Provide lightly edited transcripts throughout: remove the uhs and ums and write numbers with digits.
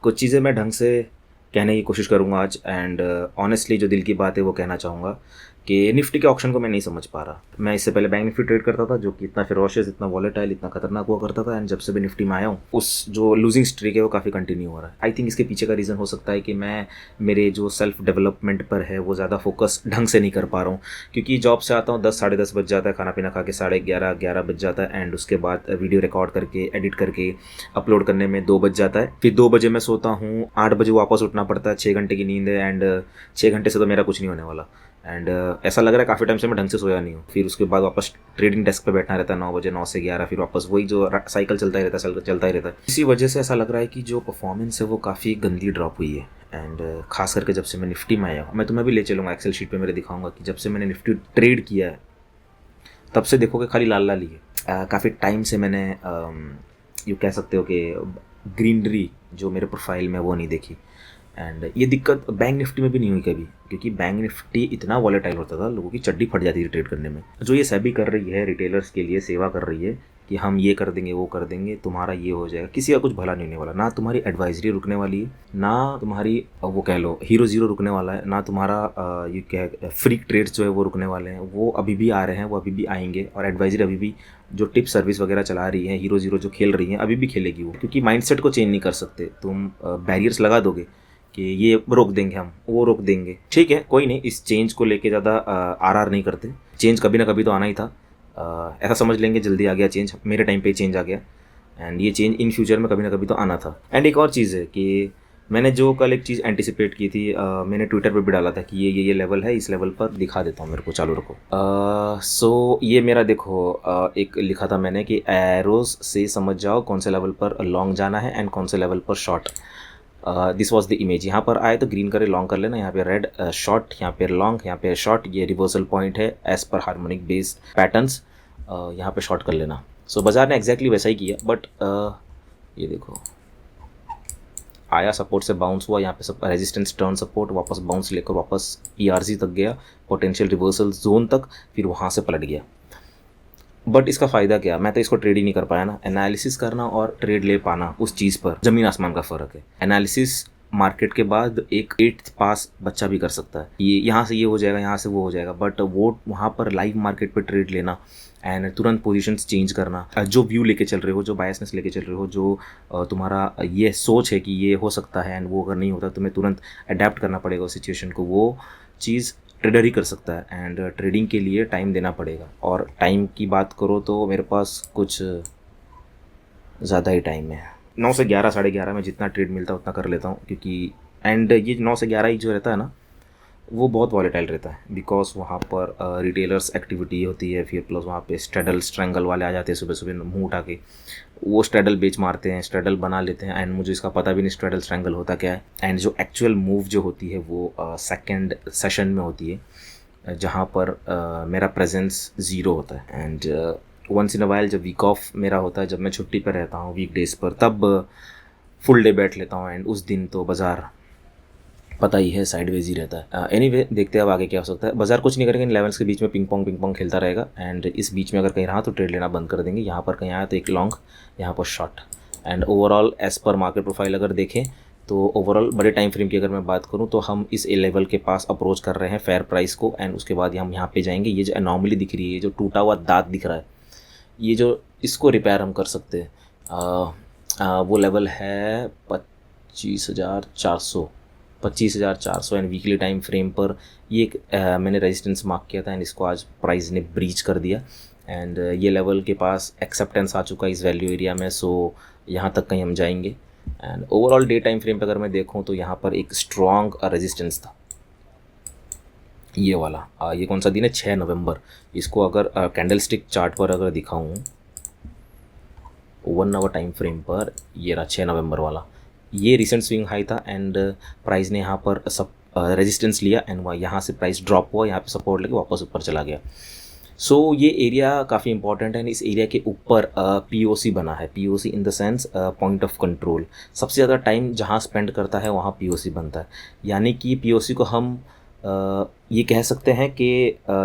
कुछ चीज़ें मैं ढंग से कहने की कोशिश करूँगा आज एंड ऑनेस्टली जो दिल की बात है वो कहना चाहूँगा कि निफ्टी के ऑप्शन को मैं नहीं समझ पा रहा। मैं इससे पहले बैंक निफ्टी ट्रेड करता था जो कि इतना फेरोशियस, इतना वॉलेटाइल, इतना खतरनाक हुआ करता था एंड जब से मैं निफ्टी में आया हूँ उस जो लूजिंग स्ट्रीक है वो काफ़ी कंटिन्यू हो रहा है। आई थिंक इसके पीछे का रीज़न हो सकता है कि मैं मेरे जो सेल्फ डेवलपमेंट पर है वो ज़्यादा फोकस ढंग से नहीं कर पा रहा हूँ, क्योंकि जॉब से आता हूँ 10 साढ़े 10 बज जाता है, खाना पीना खा के 11:30 बज जाता है एंड उसके बाद वीडियो रिकॉर्ड करके एडिट करके अपलोड करने में 2 बज जाता है। फिर 2 बजे मैं सोता हूँ, 8 बजे वापस उठना पड़ता है, 6 घंटे की नींद है एंड 6 घंटे से तो मेरा कुछ नहीं होने वाला एंड ऐसा लग रहा है काफ़ी टाइम से मैं ढंग से सोया नहीं हूँ। फिर उसके बाद वापस ट्रेडिंग डेस्क पे बैठना रहता है 9 बजे, 9 से 11, फिर वापस वही जो साइकिल चलता ही रहता है। इसी वजह से ऐसा लग रहा है कि जो परफॉर्मेंस है वो काफ़ी गंदी ड्रॉप हुई है एंड खास करके जब से मैं निफ्टी में आया हूँ। मैं तुम्हें भी ले चलूँगा, एक्सेल शीट पे मेरे दिखाऊंगा कि जब से मैंने निफ्टी ट्रेड किया है तब से देखोगे खाली लाल लाल ही है। काफ़ी टाइम से मैंने यूँ कह सकते हो कि ग्रीनरी जो मेरे प्रोफाइल में वो नहीं देखी एंड ये दिक्कत बैंक निफ्टी में भी नहीं हुई कभी, क्योंकि बैंक निफ्टी इतना वॉलेटाइल होता था, लोगों की चड्डी फट जाती थी ट्रेड करने में। जो ये सेबी कर रही है, रिटेलर्स के लिए सेवा कर रही है कि हम ये कर देंगे वो कर देंगे, तुम्हारा ये हो जाएगा, किसी का कुछ भला नहीं होने वाला। ना तुम्हारी एडवाइजरी रुकने वाली है, ना तुम्हारी वो कह लो हीरो ज़ीरो रुकने वाला है, ना तुम्हारा ये क्या फ्री ट्रेड्स जो है वो रुकने वाले हैं। वो अभी भी आ रहे हैं, वो अभी भी आएंगे और एडवाइजरी अभी भी जो टिप सर्विस वगैरह चला रही है, हीरो ज़ीरो जो खेल रही है अभी भी खेलेगी वो, क्योंकि माइंडसेट को चेंज नहीं कर सकते। तुम बैरियर्स लगा दोगे कि ये रोक देंगे, हम वो रोक देंगे, ठीक है कोई नहीं, इस चेंज को लेके ज़्यादा आर नहीं करते। चेंज कभी ना कभी तो आना ही था, ऐसा समझ लेंगे जल्दी आ गया चेंज, मेरे टाइम पे चेंज आ गया एंड ये चेंज इन फ्यूचर में कभी ना कभी तो आना था। एंड एक और चीज़ है कि मैंने जो कल एक चीज़ एंटिसिपेट की थी, मैंने ट्विटर पे भी डाला था कि ये लेवल है, इस लेवल पर दिखा देता हूँ, मेरे को चालू रखो। सो ये मेरा देखो एक लिखा था मैंने कि एरोज से समझ जाओ कौन से लेवल पर लॉन्ग जाना है एंड कौन से लेवल पर short. This was the image. यहाँ पर आए तो ग्रीन करे लॉन्ग कर लेना, यहाँ पे रेड शॉर्ट, यहाँ पे लॉन्ग, यहाँ पे शॉर्ट। ये रिवर्सल पॉइंट है as per harmonic base patterns, यहाँ पे शॉर्ट कर लेना। सो बाजार ने एग्जैक्टली वैसा ही किया, बट ये देखो आया, सपोर्ट से बाउंस हुआ, यहाँ पे सब रेजिस्टेंस टर्न सपोर्ट, वापस बाउंस लेकर वापस ERC तक गया, पोटेंशियल रिवर्सल जोन तक, फिर वहाँ से पलट गया। बट इसका फ़ायदा क्या, मैं तो इसको ट्रेड ही नहीं कर पाया ना। एनालिसिस करना और ट्रेड ले पाना उस चीज़ पर ज़मीन आसमान का फ़र्क है। एनालिसिस मार्केट के बाद एक 8th पास बच्चा भी कर सकता है, ये यहाँ से ये हो जाएगा, यहाँ से वो हो जाएगा, बट वो वहाँ पर लाइव मार्केट पर ट्रेड लेना एंड तुरंत पोजीशंस चेंज करना, जो व्यू लेके चल रहे हो, जो बायसनेस लेके चल रहे हो, जो तुम्हारा ये सोच है कि ये हो सकता है एंड वो अगर नहीं होता तुम्हें तुरंत अडेप्ट करना पड़ेगा उस सिचुएशन को, वो चीज़ ट्रेडर ही कर सकता है एंड ट्रेडिंग के लिए टाइम देना पड़ेगा। और टाइम की बात करो तो मेरे पास कुछ ज़्यादा ही टाइम है। 9 से 11, साढ़े 11 में जितना ट्रेड मिलता है उतना कर लेता हूँ, क्योंकि एंड ये 9 से 11 ही जो रहता है ना वो बहुत वॉलेटाइल रहता है, बिकॉज वहाँ पर रिटेलर्स एक्टिविटी होती है, फिर प्लस वहाँ पे स्ट्रेडल स्ट्रेंगल वाले आ जाते हैं सुबह सुबह मुँह उठा के, वो स्ट्रेडल बेच मारते हैं, स्ट्रेडल बना लेते हैं एंड मुझे इसका पता भी नहीं स्ट्रेडल स्ट्रेंगल होता क्या है। एंड जो एक्चुअल मूव जो होती है वो सेकेंड सेशन में होती है, जहाँ पर मेरा प्रेजेंस ज़ीरो होता है and once in a while जब वीक ऑफ मेरा होता है, जब मैं छुट्टी पर रहता हूँ वीक डेज़ पर, तब फुल डे बैठ लेता हूँ एंड उस दिन तो बाज़ार पता ही है साइडवेज ही रहता है। एनीवे देखते हैं अब आगे क्या हो सकता है। बाजार कुछ नहीं करेंगे, इन लेवल्स के बीच में पिंग पोंग खेलता रहेगा एंड इस बीच में अगर कहीं रहा तो ट्रेड लेना बंद कर देंगे। यहाँ पर कहीं आया तो एक लॉन्ग, यहाँ पर short and overall as per market profile अगर देखें तो ओवरऑल बड़े टाइम फ्रेम की अगर मैं बात करूँ तो हम इस लेवल के पास अप्रोच कर रहे हैं फेयर प्राइस को एंड उसके बाद हम यहाँ पे जाएंगे। ये जो एनॉमली दिख रही है, जो टूटा हुआ दांत दिख रहा है, ये जो इसको रिपेयर हम कर सकते हैं, वो लेवल है 25,400 एंड वीकली टाइम फ्रेम पर ये एक मैंने रेजिस्टेंस मार्क किया था एंड इसको आज प्राइस ने ब्रीच कर दिया एंड ये लेवल के पास एक्सेप्टेंस आ चुका है इस वैल्यू एरिया में। सो यहाँ तक कहीं हम जाएंगे and overall day time frame पर अगर मैं देखूँ तो यहाँ पर एक स्ट्रॉन्ग रेजिस्टेंस था, ये वाला। ये कौन सा दिन है, 6 नवंबर। इसको अगर कैंडल स्टिक चार्ट पर अगर दिखाऊँ 1 आवर टाइम फ्रेम पर, ये रहा 6 नवंबर वाला, ये रिसेंट स्विंग हाई था एंड प्राइस ने यहाँ पर सब रेजिस्टेंस लिया एंड वहाँ यहाँ से प्राइस ड्रॉप हुआ, यहाँ पे सपोर्ट लेके वापस ऊपर चला गया। सो ये एरिया काफ़ी इंपॉर्टेंट है। इस एरिया के ऊपर POC बना है, POC in the sense point of control. सबसे ज़्यादा टाइम जहाँ स्पेंड करता है वहाँ POC बनता है, यानी कि POC को हम ये कह सकते हैं कि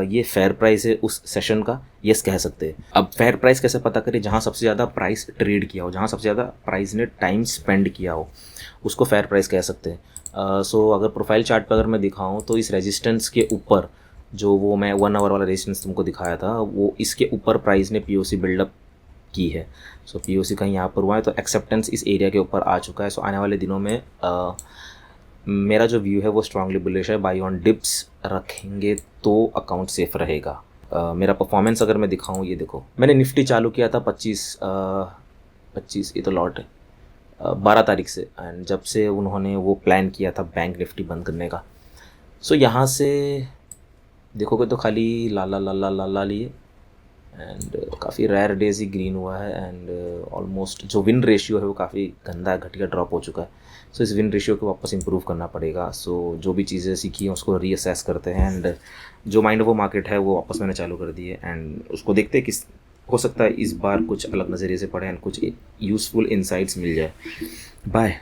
ये फेयर प्राइस है उस सेशन का, यस कह सकते हैं। अब फेयर प्राइस कैसे पता करें, जहाँ सबसे ज़्यादा प्राइस ट्रेड किया हो, जहाँ सबसे ज़्यादा प्राइस ने टाइम स्पेंड किया हो, उसको फेयर प्राइस कह सकते हैं। सो अगर प्रोफाइल चार्ट पर अगर मैं दिखाऊँ तो इस रेजिस्टेंस के ऊपर जो वो मैं 1 आवर वाला रेजिस्टेंस तुमको दिखाया था, वो इसके ऊपर प्राइस ने पीओसी बिल्डअप की है। सो पीओसी कहीं यहाँ पर हुआ है, तो एक्सेप्टेंस इस एरिया के ऊपर आ चुका है। सो आने वाले दिनों में मेरा जो व्यू है वो स्ट्रांगली बुलिश है। बाई ऑन डिप्स रखेंगे तो अकाउंट सेफ रहेगा। मेरा परफॉर्मेंस अगर मैं दिखाऊं, ये देखो मैंने निफ्टी चालू किया था 25 ये तो लॉट है 12 तारीख से, एंड जब से उन्होंने वो प्लान किया था बैंक निफ्टी बंद करने का, सो यहाँ से देखोगे तो खाली लाला लाला लाला लिए, एंड काफ़ी रेयर डेज ही ग्रीन हुआ है, एंड ऑलमोस्ट जो विन रेशियो है वो काफ़ी गंदा घटिया ड्रॉप हो चुका है। सो इस विन रेशियो को वापस इंप्रूव करना पड़ेगा। सो जो भी चीज़ें सीखी हैं उसको रीअसेस करते हैं, एंड जो माइंड वो मार्केट है वो वापस मैंने चालू कर दी है, एंड उसको देखते हैं किस हो सकता है इस बार कुछ अलग नज़रिए से पढ़ें एंड कुछ यूज़फुल इंसाइट्स मिल जाए। बाय।